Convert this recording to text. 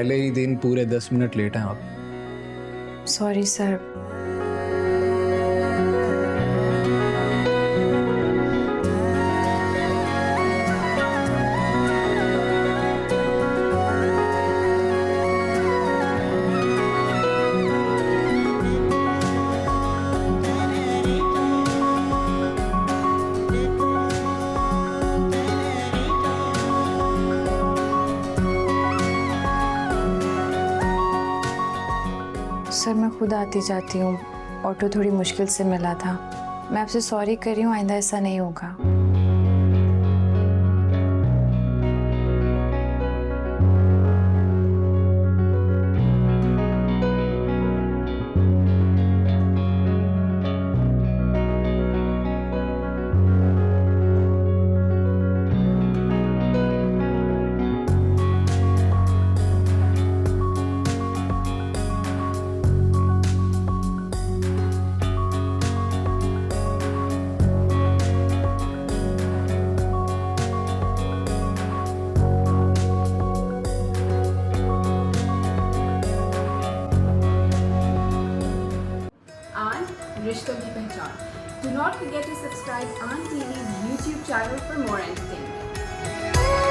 पहले ही दिन पूरे 10 मिनट लेट हैं आप। Sorry sir. सर मैं खुद आती जाती हूँ, ऑटो थोड़ी मुश्किल से मिला था। मैं आपसे सॉरी कर रही हूँ, आइंदा ऐसा नहीं होगा। रिश्तों की पहचान। Do not forget to subscribe Aan TV's YouTube channel for more entertainment.